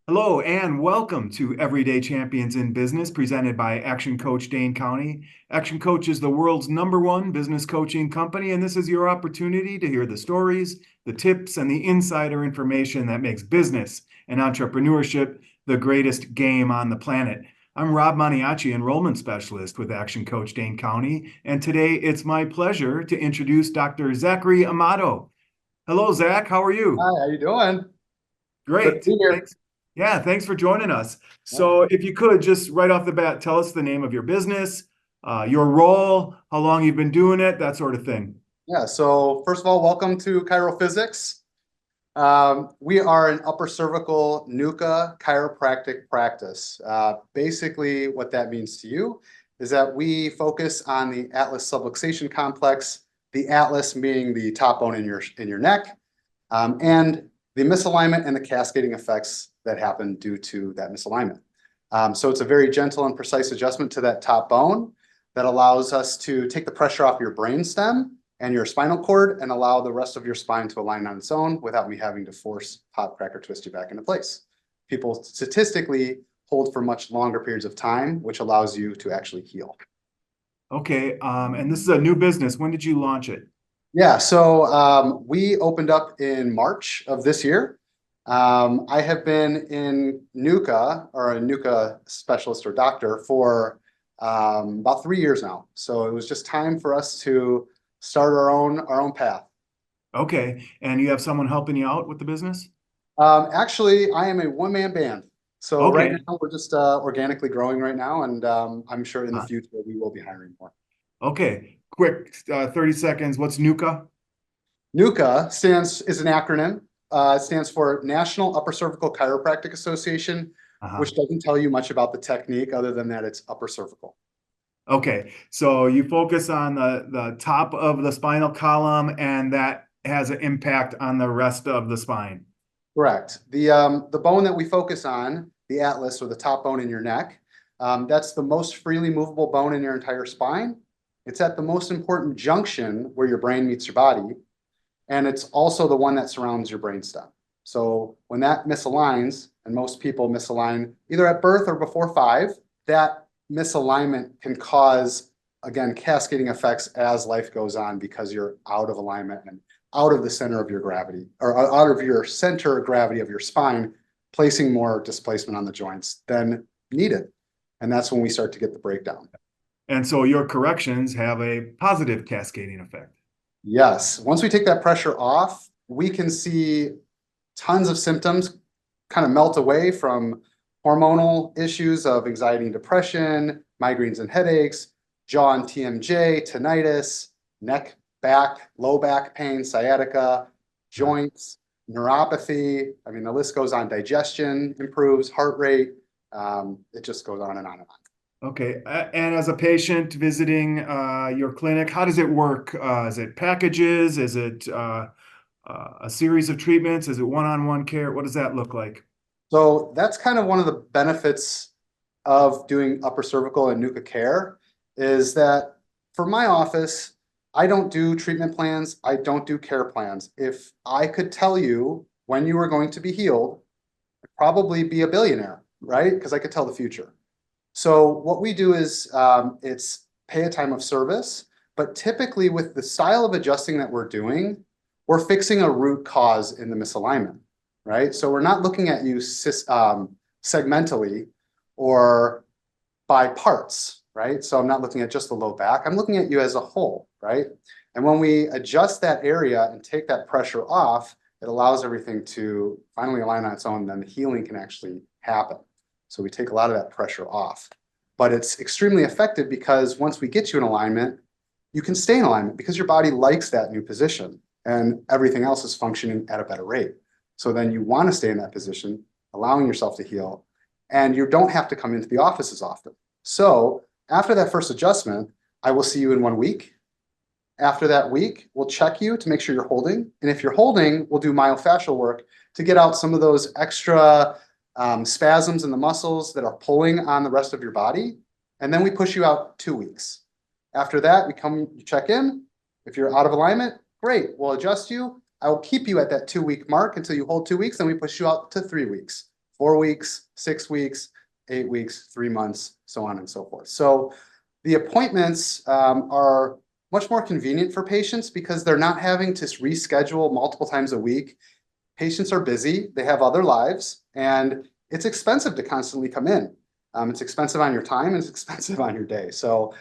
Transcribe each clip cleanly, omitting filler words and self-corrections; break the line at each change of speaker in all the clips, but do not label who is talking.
Hello and welcome to Everyday Champions in Business, presented by Action Coach Dane County. Action Coach is the world's #1 business coaching company, and this is your opportunity to hear the stories, the tips, and the insider information that makes business and entrepreneurship the greatest game on the planet. I'm Rob Maniaci, enrollment specialist with Action Coach Dane County, and today it's my pleasure to introduce Dr. Zachary Amato. Hello, Zach. How are
Hi,
you?
how you doing? Good to
Great.
be here.
Thanks. Yeah, thanks for joining us.
Yeah.
So if you could just right off the bat, tell us the name of your business, your role, how long you've been doing it, that sort of thing.
Yeah, so first of all, welcome to Chirophysics. We are an upper cervical NUCCA chiropractic practice. Basically, what that means to you is that we focus on the atlas subluxation complex, the atlas being the top bone in your neck, and the misalignment and the cascading effects that happen due to that misalignment. So it's a very gentle and precise adjustment to that top bone that allows us to take the pressure off your brain stem and your spinal cord and allow the rest of your spine to align on its own without me having to force, pop, crack, or twist you back into place. People statistically hold for much longer periods of time, which allows you to actually heal.
Okay, and this is a new business. When did you launch it?
Yeah, so we opened up in March of this year. I have been in NUCCA or a NUCCA specialist or doctor for about 3 years now. So it was just time for us to start our own path.
Okay, and you have someone helping you out with the business?
Actually, I am a one-man band. So right
Okay,
now we're just organically growing right now, and I'm sure in the
uh,
future we will be hiring more.
okay. Quick, 30 seconds. What's NUCCA?
NUCCA is an acronym. It stands for National Upper Cervical Chiropractic Association,
Uh-huh.
which doesn't tell you much about the technique other than that it's upper cervical.
Okay, so you focus on the top of the spinal column, and that has an impact on the rest of the spine.
Correct. The bone that we focus on, the atlas or the top bone in your neck, that's the most freely movable bone in your entire spine. It's at the most important junction where your brain meets your body, and it's also the one that surrounds your brainstem. So when that misaligns, and most people misalign either at birth or before 5, that misalignment can cause, again, cascading effects as life goes on because you're out of alignment and out of the center of your gravity, or out of your center of gravity of your spine, placing more displacement on the joints than needed. And that's when we start to get the breakdown.
And so your corrections have a positive cascading effect.
Yes. Once we take that pressure off, we can see tons of symptoms kind of melt away, from hormonal issues of anxiety and depression, migraines and headaches, jaw and TMJ, tinnitus, neck, back, low back pain, sciatica, joints, neuropathy. I mean, the list goes on. Digestion improves, heart rate. It just goes on and on and on.
Okay, and as a patient visiting your clinic, how does it work? Is it packages? Is it a series of treatments? Is it one-on-one care? What does that look like?
So that's kind of one of the benefits of doing upper cervical and NUCCA care, is that for my office, I don't do treatment plans. I don't do care plans. If I could tell you when you were going to be healed, I'd probably be a billionaire, right? Because I could tell the future. So what we do is it's pay a time of service, but typically with the style of adjusting that we're doing, we're fixing a root cause in the misalignment, right? So we're not looking at you segmentally or by parts, right? So I'm not looking at just the low back. I'm looking at you as a whole, right? And when we adjust that area and take that pressure off, it allows everything to finally align on its own, then the healing can actually happen. So we take a lot of that pressure off. But it's extremely effective because once we get you in alignment, you can stay in alignment because your body likes that new position and everything else is functioning at a better rate. So then you want to stay in that position, allowing yourself to heal, and you don't have to come into the office as often. So after that first adjustment, I will see you in 1 week. After that week, we'll check you to make sure you're holding. And if you're holding, we'll do myofascial work to get out some of those extra spasms in the muscles that are pulling on the rest of your body. And then we push you out 2 weeks. After that, you check in. If you're out of alignment, great, we'll adjust you. I will keep you at that 2 week mark until you hold 2 weeks. Then we push you out to 3 weeks. 4 weeks, 6 weeks, 8 weeks, 3 months, so on and so forth. So the appointments are much more convenient for patients because they're not having to reschedule multiple times a week. Patients are busy, they have other lives, and it's expensive to constantly come in. It's expensive on your time and it's expensive on your day. So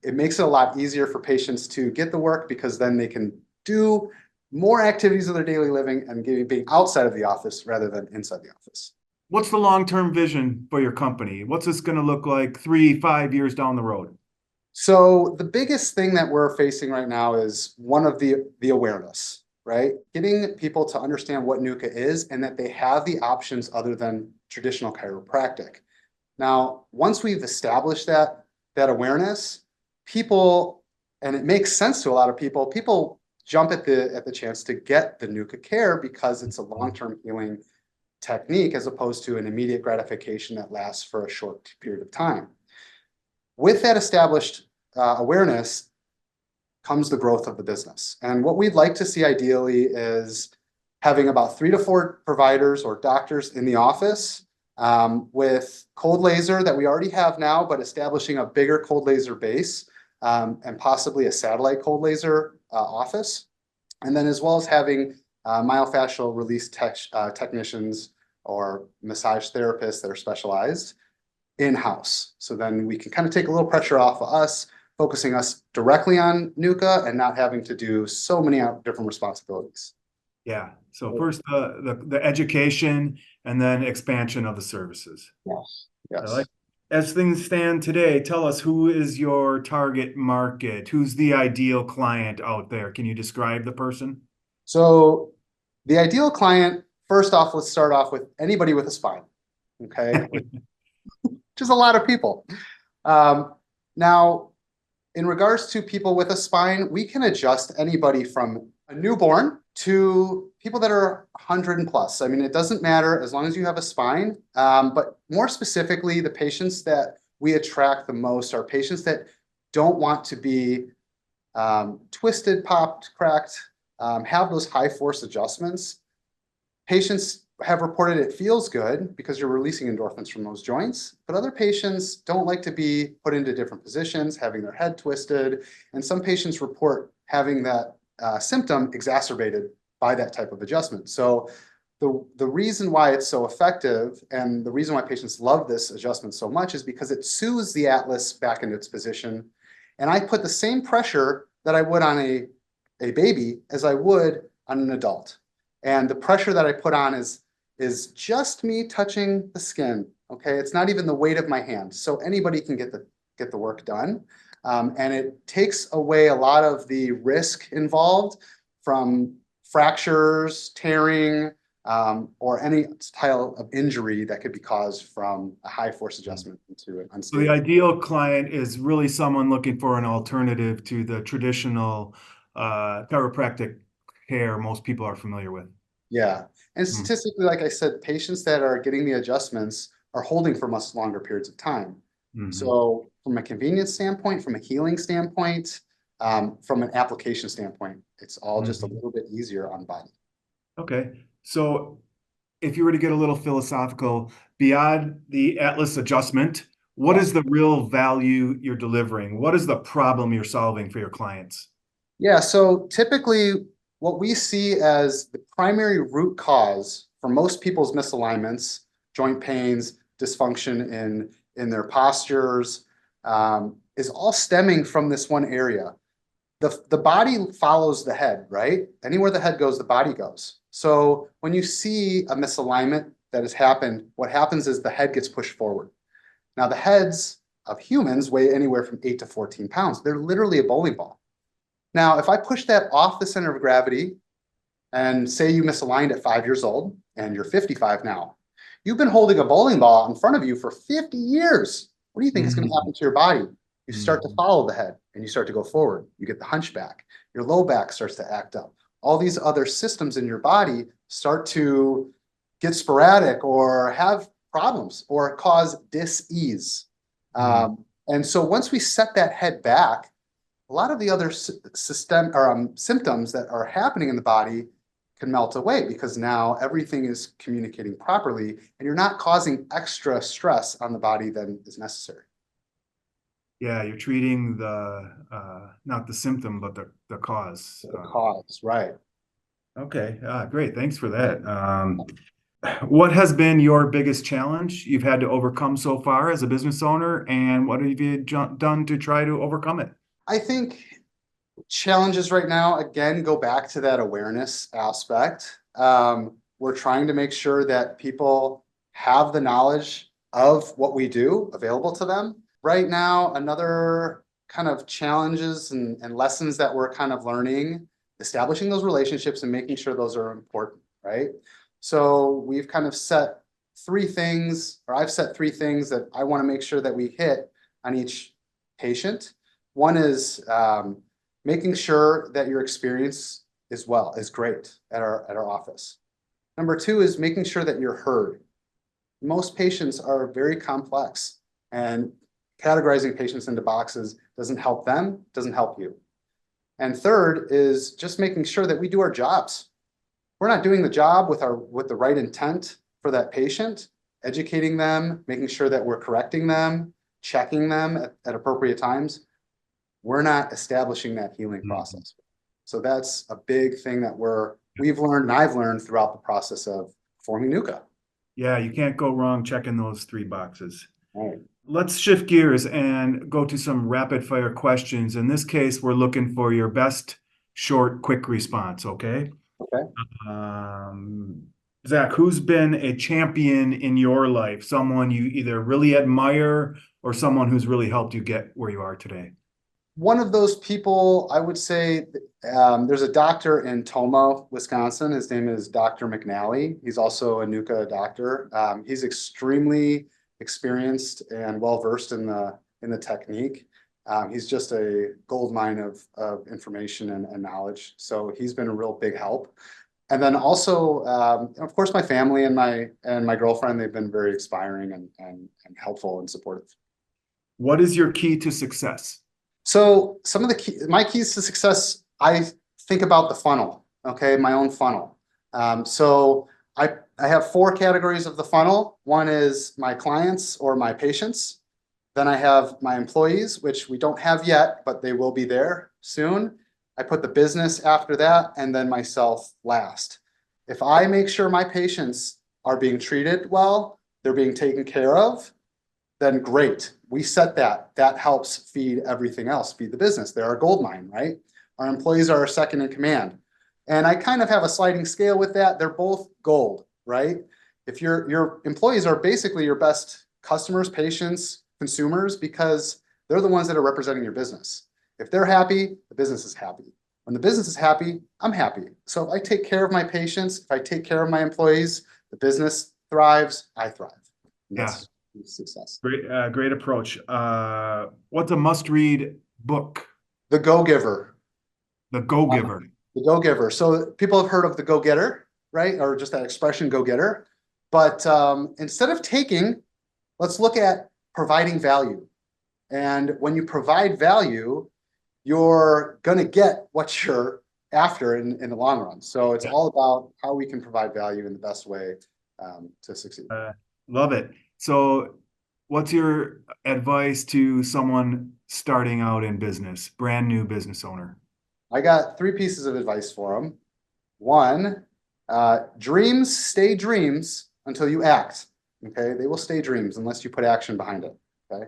it makes it a lot easier for patients to get the work because then they can do more activities of their daily living and being outside of the office rather than inside the office.
What's the long-term vision for your company? What's this going to look like 3, 5 years down the road?
So the biggest thing that we're facing right now is one of the awareness, right? Getting people to understand what NUCCA is and that they have the options other than traditional chiropractic. Now, once we've established that awareness, people, and it makes sense to a lot of people, people jump at the chance to get the NUCCA care because it's a long-term healing technique as opposed to an immediate gratification that lasts for a short period of time. With that established awareness comes the growth of the business. And what we'd like to see ideally is having about 3 to 4 providers or doctors in the office with cold laser that we already have now, but establishing a bigger cold laser base and possibly a satellite cold laser office. And then as well as having myofascial release technicians or massage therapists that are specialized in-house. So then we can kind of take a little pressure off of us, focusing us directly on NUCCA and not having to do so many different responsibilities.
Yeah. So first the education and then expansion of the services.
Yes. Yes.
As things stand today, tell us, who is your target market? Who's the ideal client out there? Can you describe the person?
So the ideal client, first off, let's start off with anybody with a spine, okay? Which is a lot of people. Now, in regards to people with a spine, we can adjust anybody from a newborn to people that are 100 and plus. I mean, it doesn't matter as long as you have a spine. But more specifically, the patients that we attract the most are patients that don't want to be twisted, popped, cracked, have those high force adjustments. Patients have reported it feels good because you're releasing endorphins from those joints, but other patients don't like to be put into different positions, having their head twisted, and some patients report having that symptom exacerbated by that type of adjustment. So the reason why it's so effective and the reason why patients love this adjustment so much is because it soothes the atlas back into its position. And I put the same pressure that I would on a baby as I would on an adult. And the pressure that I put on is just me touching the skin. Okay, it's not even the weight of my hand. So anybody can get the work done. And it takes away a lot of the risk involved from fractures, tearing, or any style of injury that could be caused from a high force adjustment into an unstable.
So the ideal client is really someone looking for an alternative to the traditional chiropractic care most people are familiar with.
Yeah. And statistically, like I said, patients that are getting the adjustments are holding for much longer periods of time. So from a convenience standpoint, from a healing standpoint, from an application standpoint, it's all just a little bit easier on the body.
Okay. So if you were to get a little philosophical, beyond the Atlas adjustment, what is the real value you're delivering? What is the problem you're solving for your clients?
Yeah, so typically what we see as the primary root cause for most people's misalignments, joint pains, dysfunction in their postures, is all stemming from this one area. The body follows the head, right? Anywhere the head goes, the body goes. So when you see a misalignment that has happened, what happens is the head gets pushed forward. Now, the heads of humans weigh anywhere from 8 to 14 pounds. They're literally a bowling ball. Now, if I push that off the center of gravity and say you misaligned at 5 years old and you're 55 now, you've been holding a bowling ball in front of you for 50 years. What do you think is going to happen to your body? You start to follow the head and you start to go forward. You get the hunchback. Your low back starts to act up. All these other systems in your body start to get sporadic or have problems or cause dis-ease. And so once we set that head back, a lot of the other symptoms that are happening in the body can melt away because now everything is communicating properly and you're not causing extra stress on the body than is necessary.
Yeah, you're treating the not the symptom, but the cause.
The cause, right.
Okay, great. Thanks for that. What has been your biggest challenge you've had to overcome so far as a business owner, and what have you done to try to overcome it?
I think challenges right now, again, go back to that awareness aspect. We're trying to make sure that people have the knowledge of what we do available to them. Right now, another kind of challenges and lessons that we're kind of learning, establishing those relationships and making sure those are important, right? So we've kind of set three things, or I've set three things that I want to make sure that we hit on each patient. One is making sure that your experience is great at our office. Number two is making sure that you're heard. Most patients are very complex, and categorizing patients into boxes doesn't help them, doesn't help you. And third is just making sure that we do our jobs. We're not doing the job with the right intent for that patient, educating them, making sure that we're correcting them, checking them at appropriate times. We're not establishing that healing process. So that's a big thing that we've learned and I've learned throughout the process of forming NUCCA.
Yeah, you can't go wrong checking those three boxes.
Right.
Let's shift gears and go to some rapid fire questions. In this case, we're looking for your best short, quick response, okay?
Okay.
Zach, who's been a champion in your life? Someone you either really admire or someone who's really helped you get where you are today?
One of those people, I would say, there's a doctor in Tomah, Wisconsin. His name is Dr. McNally. He's also a NUCCA doctor. He's extremely experienced and well-versed in the technique. He's just a gold mine of information and knowledge. So he's been a real big help. And then also, of course, my family and my girlfriend, they've been very inspiring and helpful and supportive.
What is your key to success?
So some of my keys to success, I think about the funnel, okay, my own funnel. So I have four categories of the funnel. One is my clients or my patients. Then I have my employees, which we don't have yet, but they will be there soon. I put the business after that, and then myself last. If I make sure my patients are being treated well, they're being taken care of, then great. We set that. That helps feed everything else, feed the business. They're our gold mine, right? Our employees are our second in command. And I kind of have a sliding scale with that. They're both gold, right? If your employees are basically your best customers, patients, consumers, because they're the ones that are representing your business. If they're happy, the business is happy. When the business is happy, I'm happy. So if I take care of my patients, if I take care of my employees, the business thrives, I thrive. And that's success.
Great approach. What's a must-read book?
The Go-Giver.
The Go-Giver.
The Go-Giver. So people have heard of the Go-Getter, right? Or just that expression, Go-Getter. But instead of taking, let's look at providing value. And when you provide value, you're going to get what you're after in the long run. So it's all about how we can provide value in the best way to succeed.
Love it. So what's your advice to someone starting out in business, brand new business owner?
I got three pieces of advice for them. One, dreams stay dreams until you act. Okay, they will stay dreams unless you put action behind it. Okay.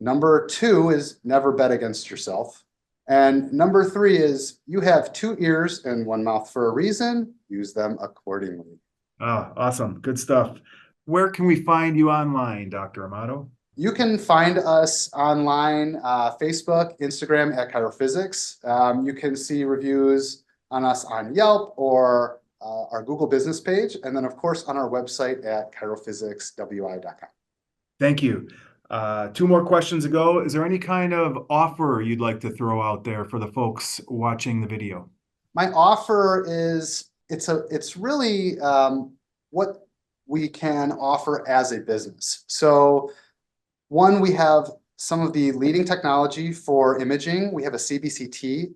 Number two is never bet against yourself. And number three is you have two ears and one mouth for a reason. Use them accordingly.
Oh, awesome. Good stuff. Where can we find you online, Dr. Amato?
You can find us online, Facebook, Instagram at Chirophysics. You can see reviews on us on Yelp or our Google business page. And then, of course, on our website at chirophysicswi.com.
Thank you. Two more questions ago. Is there any kind of offer you'd like to throw out there for the folks watching the video?
My offer is, it's really what we can offer as a business. So one, we have some of the leading technology for imaging. We have a CBCT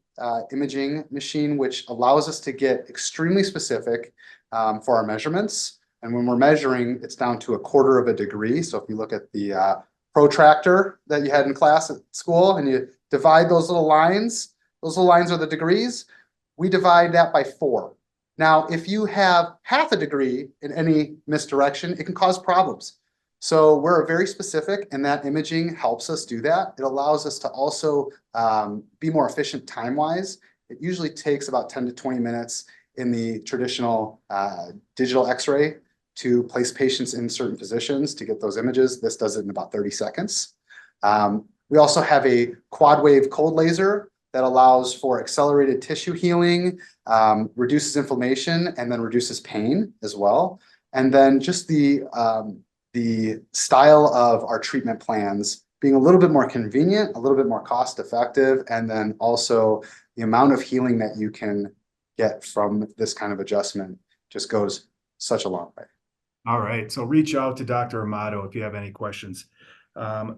imaging machine, which allows us to get extremely specific for our measurements. And when we're measuring, it's down to 1/4 of a degree. So if you look at the protractor that you had in class at school and you divide those little lines are the degrees. We divide that by 4. Now, if you have 1/2 degree in any misdirection, it can cause problems. So we're very specific, and that imaging helps us do that. It allows us to also be more efficient time-wise. It usually takes about 10 to 20 minutes in the traditional digital X-ray to place patients in certain positions to get those images. This does it in about 30 seconds. We also have a quad wave cold laser that allows for accelerated tissue healing, reduces inflammation, and then reduces pain as well. And then just the style of our treatment plans being a little bit more convenient, a little bit more cost effective, and then also the amount of healing that you can get from this kind of adjustment just goes such a long way.
All right. So reach out to Dr. Amato if you have any questions.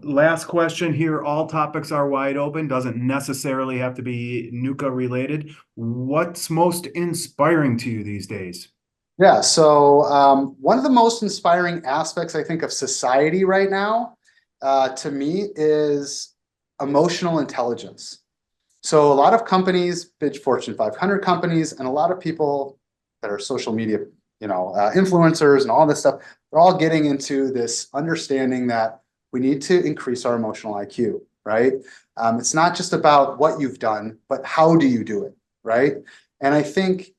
Last question here. All topics are wide open. Doesn't necessarily have to be NUCCA related. What's most inspiring to you these days?
Yeah, so one of the most inspiring aspects, I think, of society right now, to me, is emotional intelligence. So a lot of companies, big Fortune 500 companies, and a lot of people that are social media, influencers and all this stuff, they're all getting into this understanding that we need to increase our emotional IQ, right? It's not just about what you've done, but how do you do it, right? And I think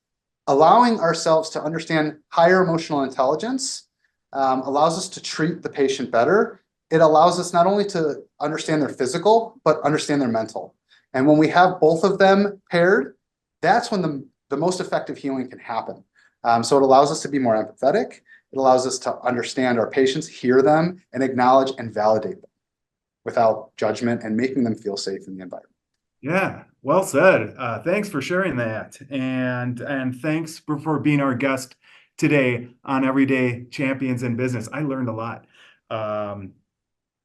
allowing ourselves to understand higher emotional intelligence allows us to treat the patient better. It allows us not only to understand their physical, but understand their mental. And when we have both of them paired, that's when the most effective healing can happen. So it allows us to be more empathetic. It allows us to understand our patients, hear them, and acknowledge and validate them without judgment and making them feel safe in the environment.
Yeah, well said. Thanks for sharing that. And thanks for being our guest today on Everyday Champions in Business. I learned a lot.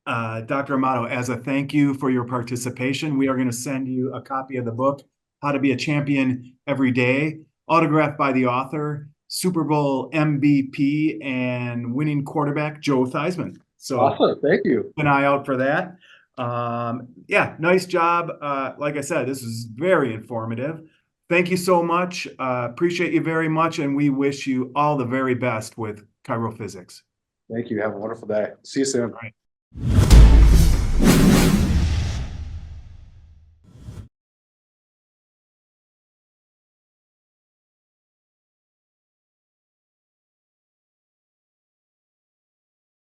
Dr. Amato, as a thank you for your participation, we are going to send you a copy of the book, How to Be a Champion Every Day, autographed by the author, Super Bowl MVP and winning quarterback, Joe Theismann. So
awesome. Thank you.
Keep an eye out for that. Yeah, nice job. Like I said, this is very informative. Thank you so much. Appreciate you very much. And we wish you all the very best with Chirophysics.
Thank you. Have a wonderful day. See you soon.
All right.